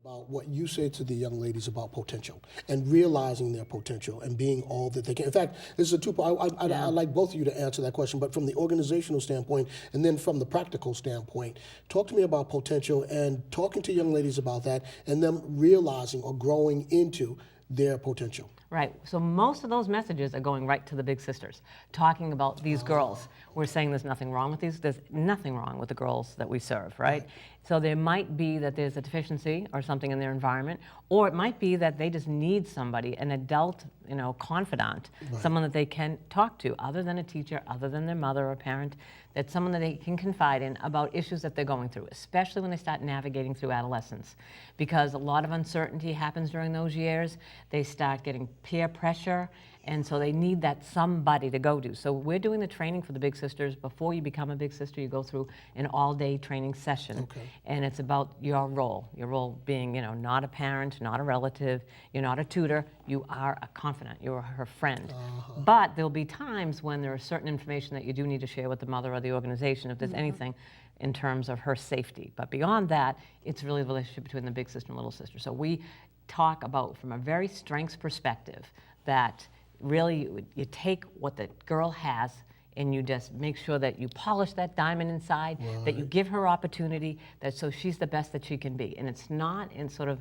About what you say to the young ladies about potential and realizing their potential and being all that they can. In fact, this is a two-part. I'd like both of you to answer that question, but from the organizational standpoint and then from the practical standpoint, talk to me about potential and talking to young ladies about that and them realizing or growing into their potential. Right. So most of those messages are going right to the big sisters, talking about these girls. We're saying there's nothing wrong with these. There's nothing wrong with the girls that we serve, right? So there might be that there's a deficiency or something in their environment, or it might be that they just need somebody, an adult, confidant, someone that they can talk to, other than a teacher, other than their mother or parent, that's someone that they can confide in about issues that they're going through, especially when they start navigating through adolescence. Because a lot of uncertainty happens during those years. They start getting peer pressure, and so they need that somebody to go to. So we're doing the training for the big sisters. Before you become a big sister, you go through an all-day training session, and it's about your role being, not a parent, not a relative, you're not a tutor, you are a confidant, you're her friend. But there'll be times when there is certain information that you do need to share with the mother or the organization if there's anything in terms of her safety. But beyond that, it's really the relationship between the big sister and little sister. So we talk about, from a very strengths perspective, that really you take what the girl has and you just make sure that you polish that diamond inside, that you give her opportunity, that so she's the best that she can be. And it's not in sort of,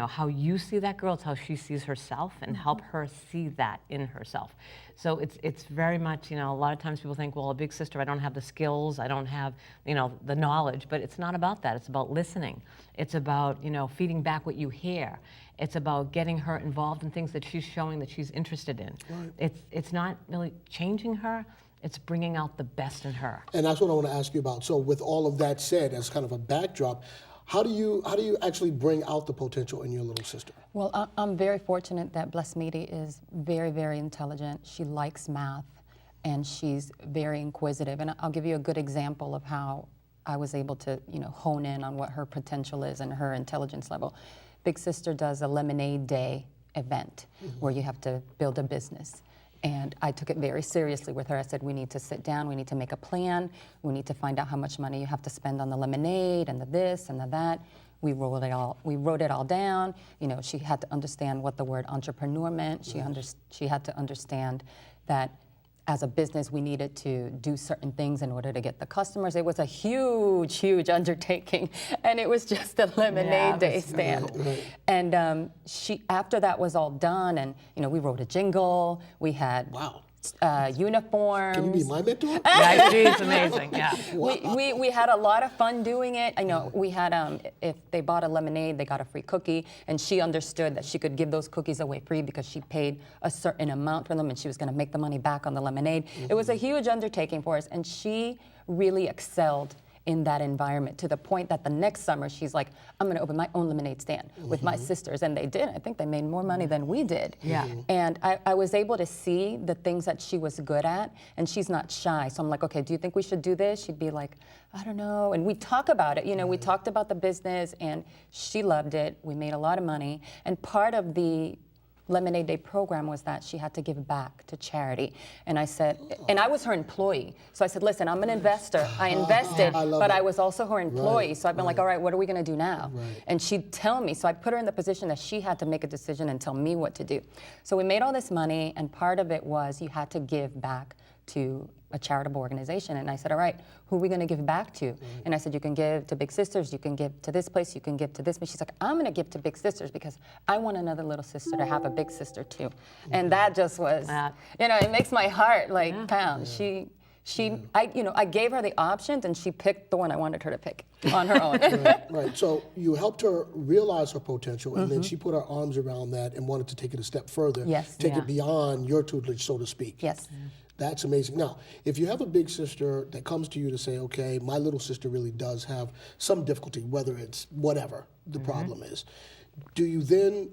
how you see that girl, it's how she sees herself, and help her see that in herself. So it's very much, a lot of times people think, well, a big sister, I don't have the skills, I don't have, the knowledge, but it's not about that. It's about listening. It's about, feeding back what you hear. It's about getting her involved in things that she's showing that she's interested in. It's not really changing her, it's bringing out the best in her. And that's what I want to ask you about. So with all of that said, as kind of a backdrop, how do you actually bring out the potential in your little sister? Well, I'm very fortunate that Blessed Meaty is very, very intelligent. She likes math, and she's very inquisitive. And I'll give you a good example of how I was able to, hone in on what her potential is and her intelligence level. Big sister does a lemonade day event where you have to build a business. And I took it very seriously with her. I said, we need to sit down, we need to make a plan, we need to find out how much money you have to spend on the lemonade and the this and the that. We wrote it all down. She had to understand what the word entrepreneur meant. She had to understand that as a business, we needed to do certain things in order to get the customers. It was a huge, huge undertaking, and it was just a lemonade day stand. And after that was all done, and we wrote a jingle. We had uniforms. Can you be my mentor? Yeah, she's amazing. Yeah. We had a lot of fun doing it. I know we had if they bought a lemonade, they got a free cookie, and she understood that she could give those cookies away free because she paid a certain amount for them, and she was going to make the money back on the lemonade. It was a huge undertaking for us, and she really excelled in that environment, to the point that the next summer she's like, I'm going to open my own lemonade stand with my sisters. And they did. I think they made more money than we did. And I was able to see the things that she was good at, and she's not shy. So I'm like, okay, do you think we should do this? She'd be like, I don't know. And we talk about it. We talked about the business, and she loved it. We made a lot of money. And part of the Lemonade Day program was that she had to give back to charity. And I said, and I was her employee. So I said, listen, I'm an investor. I invested, but I was also her employee. So I've been like, all right, what are we going to do now? And she'd tell me. So I put her in the position that she had to make a decision and tell me what to do. So we made all this money, and part of it was you had to give back to a charitable organization. And I said, all right, who are we going to give back to? And I said, you can give to Big Sisters, you can give to this place, you can give to this place. She's like, I'm going to give to Big Sisters because I want another little sister to have a big sister too. And that just was, it makes my heart like pound. I gave her the options, and she picked the one I wanted her to pick on her own. Right. So you helped her realize her potential, and then she put her arms around that and wanted to take it a step further, take it beyond your tutelage, so to speak. That's amazing. Now, if you have a big sister that comes to you to say, okay, my little sister really does have some difficulty, whether it's whatever the problem is, do you then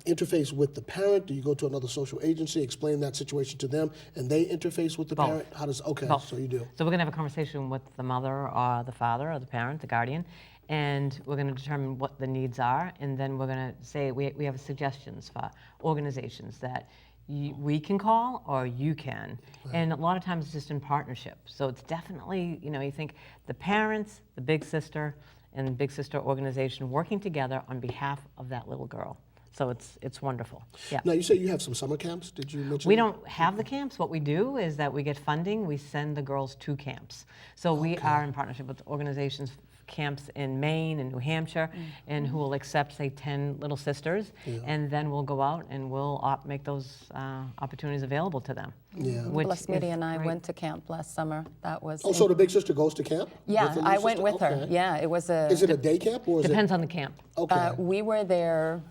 interface with the parent? Do you go to another social agency, explain that situation to them, and they interface with the parent? How does, so you do. So we're going to have a conversation with the mother or the father or the parent, the guardian, and we're going to determine what the needs are, and then we're going to say we have suggestions for organizations that we can call or you can. And a lot of times it's just in partnership. So it's definitely, you think the parents, the big sister, and Big Sister organization working together on behalf of that little girl. So it's wonderful. Yeah. Now, you say you have some summer camps. Did you mention? We don't have the camps. What we do is that we get funding. We send the girls to camps. So we are in partnership with organizations, camps in Maine and New Hampshire, and who will accept, say, 10 little sisters, and then we'll go out and we'll make those opportunities available to them. Yeah. Bless Media and I went to camp last summer. That was. Oh, so the big sister goes to camp? Yeah, I went with her. Yeah, it was a. Is it a day camp or is Depends on the camp. Okay. We were there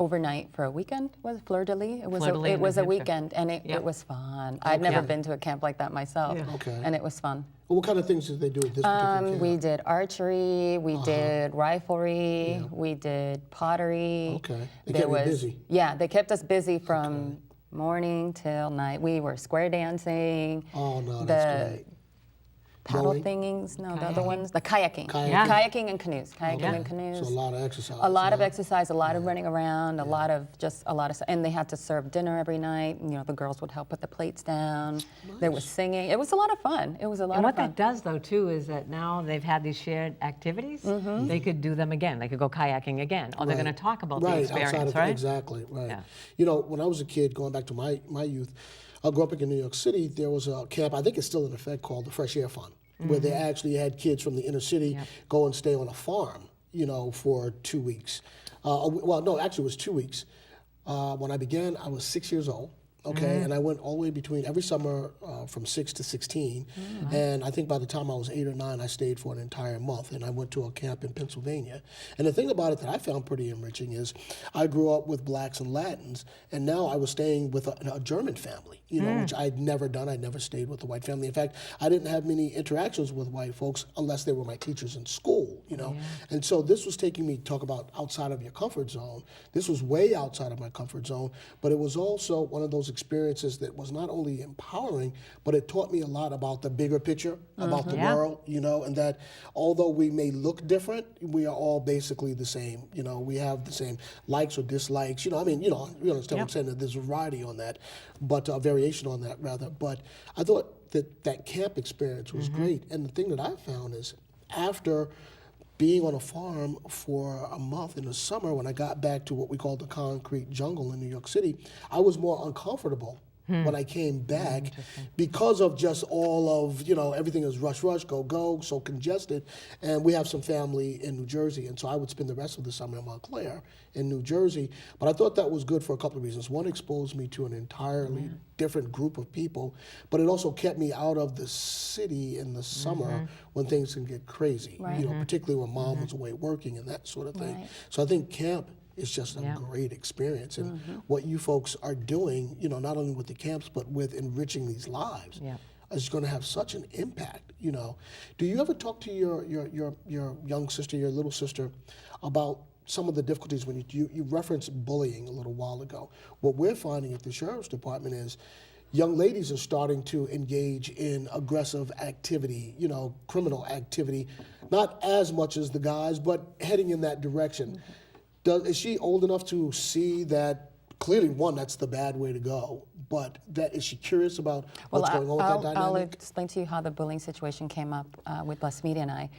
overnight for a weekend. Was it Fleur-de-Lis? It was Fleur-de-Lis it in was New a Hampshire. weekend, and it was fun. I'd never been to a camp like that myself, Okay. and it was fun. Well, what kind of things did they do at this particular camp? We did archery, we did riflery, we did pottery. Okay. They kept you busy. Yeah, they kept us busy from morning till night. We were square dancing. Oh, no, that's great. Paddle Rowing? thingings, no, the other ones, the kayaking. Yeah. Kayaking and canoes, kayaking and canoes. So a lot of exercise. A lot of exercise, a lot of running around, a lot of and they had to serve dinner every night. You know, the girls would help put the plates down. Nice. There was singing. It was a lot of fun. It was a lot of fun. And what that does, though, too, is that now they've had these shared activities. They could do them again. They could go kayaking again, or they're going to talk about the experience, right? Exactly, right. Yeah. You know, when I was a kid, going back to my youth, I grew up in New York City. There was a camp, I think it's still in effect, called the Fresh Air Fund, where they actually had kids from the inner city go and stay on a farm, you know, for 2 weeks. Well, no, actually it was 2 weeks. When I began, I was 6 years old. Okay, and I went all the way between every summer from 6 to 16, and I think by the time I was 8 or 9, I stayed for an entire month, and I went to a camp in Pennsylvania. And the thing about it that I found pretty enriching is I grew up with blacks and Latins, and now I was staying with a German family, you know, which I'd never done. I'd never stayed with a white family. In fact, I didn't have many interactions with white folks unless they were my teachers in school, you know. And so this was taking me, talk about outside of your comfort zone. This was way outside of my comfort zone, but it was also one of those experiences that was not only empowering, but it taught me a lot about the bigger picture, about the world, you know, and that although we may look different, we are all basically the same. You know, we have the same likes or dislikes. You know, I mean, you understand what I'm saying, that there's a variety on that, but a variation on that rather. But I thought that camp experience was great. And the thing that I found is after being on a farm for a month in the summer, when I got back to what we call the concrete jungle in New York City, I was more uncomfortable when I came back because of just all of, you know, everything is rush, go, so congested. And we have some family in New Jersey, and so I would spend the rest of the summer in Montclair in New Jersey. But I thought that was good for a couple of reasons. One, exposed me to an entirely different group of people, but it also kept me out of the city in the summer when things can get crazy, you know, particularly when mom was away working and that sort of thing. So I think camp is just a great experience. And what you folks are doing, you know, not only with the camps, but with enriching these lives is going to have such an impact, you know. Do you ever talk to your young sister, your little sister, about some of the difficulties when you referenced bullying a little while ago? What we're finding at the Sheriff's Department is young ladies are starting to engage in aggressive activity, you know, criminal activity, not as much as the guys, but heading in that direction. Is she old enough to see that, clearly, one, that's the bad way to go, but is she curious about what's going on with that dynamic? I'll explain to you how the bullying situation came up with Les Media and I.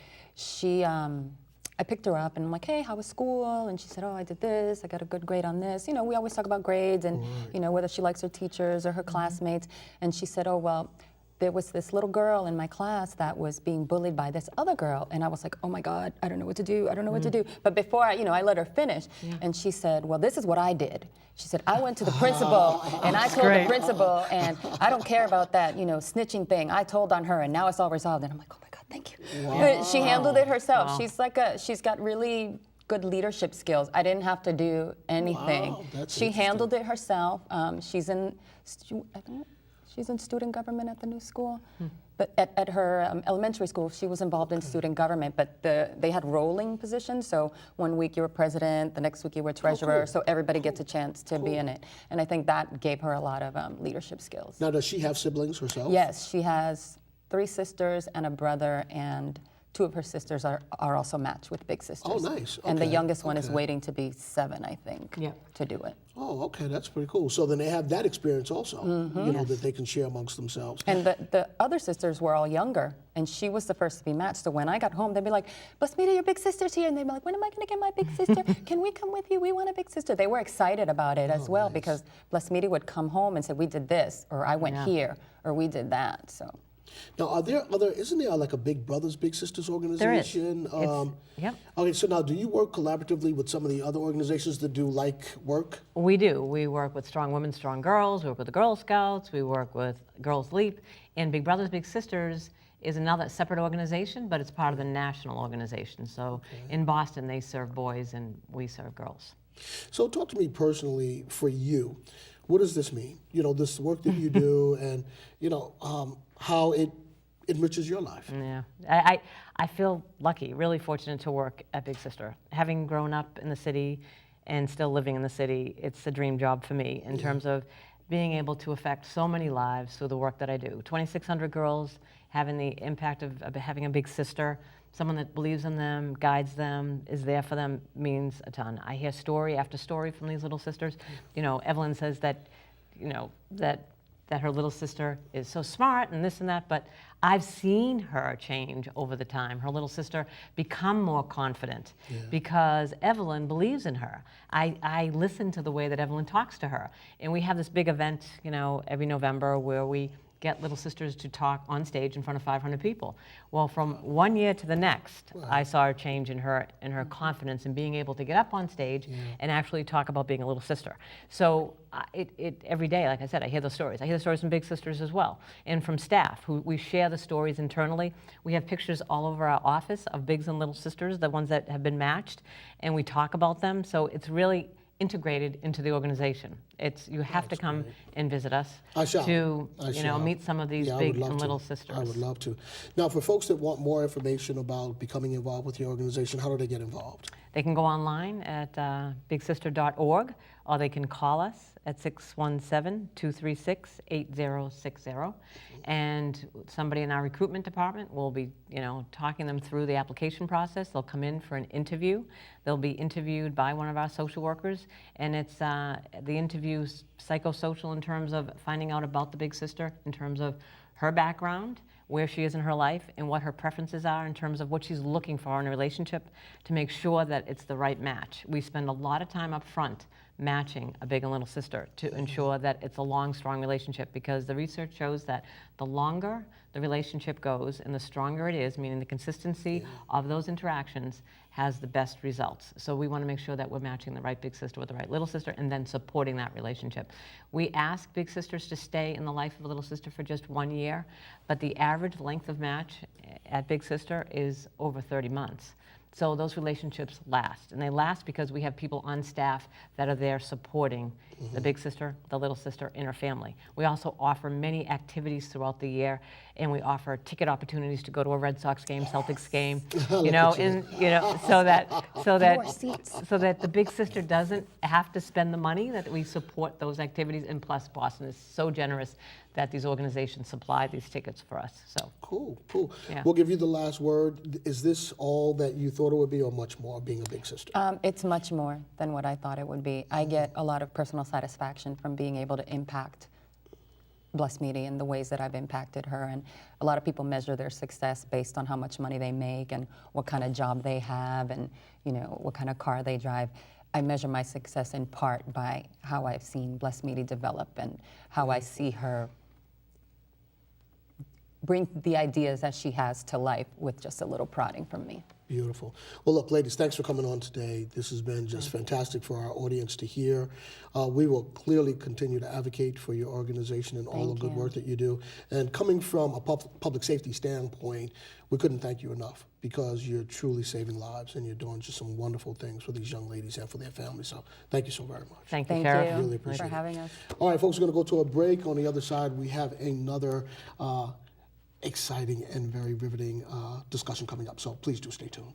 I picked her up and I'm like, hey, how was school? And she said, oh, I did this, I got a good grade on this. You know, we always talk about grades and, you know, whether she likes her teachers or her classmates. And she said, oh, well, there was this little girl in my class that was being bullied by this other girl. And I was like, oh my God, I don't know what to do. I don't know what to do. But before I let her finish, and she said, well, this is what I did. She said, I went to the principal and I told the principal, and I don't care about that, you know, snitching thing. I told on her and now it's all resolved. And I'm like, oh my God, thank you. Wow. She handled it herself. Wow. She's got really good leadership skills. I didn't have to do anything. Wow, she handled it herself. She's in student government at the new school. But at her elementary school, she was involved in student government, but they had rolling positions. So 1 week you were president, the next week you were treasurer, so everybody gets a chance to be in it. And I think that gave her a lot of leadership skills. Now, does she have siblings herself? Yes, she has 3 sisters and a brother and 2 of her sisters are also matched with Big Sisters. Oh, nice. And the Okay, youngest one is okay. waiting to be 7, I think, to do it. Oh, okay, that's pretty cool. So then they have that experience also, you know, that they can share amongst themselves. And the other sisters were all younger, and she was the first to be matched. So when I got home, they'd be like, Blasmita, your big sister's here. And they'd be like, when am I going to get my big sister? Can we come with you? We want a big sister. They were excited about it as well, because Blasmita would come home and say, we did this, or I went here, or we did that. So. Now, isn't there like a Big Brothers, Big Sisters organization? There is. Yep. Okay, so now do you work collaboratively with some of the other organizations that do like work? We do. We work with Strong Women, Strong Girls. We work with the Girl Scouts. We work with Girls Leap. And Big Brothers, Big Sisters is another separate organization, but it's part of the national organization. So in Boston, they serve boys and we serve girls. So talk to me personally for you. What does this mean? You know, this work that you do and, you know, how it enriches your life. Yeah, I feel lucky, really fortunate to work at Big Sister. Having grown up in the city and still living in the city, it's a dream job for me in terms of being able to affect so many lives through the work that I do. 2,600 girls, having the impact of having a big sister, someone that believes in them, guides them, is there for them, means a ton. I hear story after story from these little sisters. You know, Evelyn says that, you know, that her little sister is so smart and this and that, but I've seen her change over the time. Her little sister become more confident because Evelyn believes in her. I listen to the way that Evelyn talks to her. And we have this big event, you know, every November where we get little sisters to talk on stage in front of 500 people. Well, from one year to the next, I saw a change in her confidence in being able to get up on stage and actually talk about being a little sister. So every day, like I said, I hear those stories. I hear the stories from Big Sisters as well, and from staff who we share the stories internally. We have pictures all over our office of Bigs and Little Sisters, the ones that have been matched, and we talk about them. So it's really integrated into the organization. You have to come and visit us to meet some of these big and little sisters. I would love to. Now, for folks that want more information about becoming involved with your organization, how do they get involved? They can go online at bigsister.org, or they can call us at 617-236-8060. And somebody in our recruitment department will be, talking them through the application process. They'll come in for an interview. They'll be interviewed by one of our social workers, and it's the interview's psychosocial in terms of finding out about the big sister, in terms of her background, where she is in her life, and what her preferences are in terms of what she's looking for in a relationship to make sure that it's the right match. We spend a lot of time up front matching a big and little sister to ensure that it's a long, strong relationship, because the research shows that the longer the relationship goes and the stronger it is, meaning the consistency of those interactions, has the best results. So we want to make sure that we're matching the right big sister with the right little sister and then supporting that relationship. We ask big sisters to stay in the life of a little sister for just 1 year, but the average length of match at Big Sister is over 30 months. So those relationships last, and they last because we have people on staff that are there supporting the big sister, the little sister, and her family. We also offer many activities throughout the year, and we offer ticket opportunities to go to a Red Sox game, Celtics game, so that the big sister doesn't have to spend the money, that we support those activities, and plus Boston is so generous that these organizations supply these tickets for us. So cool. Yeah. We'll give you the last word. Is this all that you thought it would be, or much more, being a big sister? It's much more than what I thought it would be. I get a lot of personal satisfaction from being able to impact Blasmita in the ways that I've impacted her. And a lot of people measure their success based on how much money they make and what kind of job they have and what kind of car they drive. I measure my success in part by how I've seen Blasmita develop and how I see her bring the ideas that she has to life with just a little prodding from me. Beautiful. Well, look, ladies, thanks for coming on today. This has been just fantastic for our audience to hear. We will clearly continue to advocate for your organization and all the good work that you do. And coming from a public safety standpoint, we couldn't thank you enough, because you're truly saving lives and you're doing just some wonderful things for these young ladies and for their families. So thank you so very much. Thank you, Sheriff. Really appreciate for having us. All right, folks, we're going to go to a break. On the other side, we have another exciting and very riveting discussion coming up. So please do stay tuned.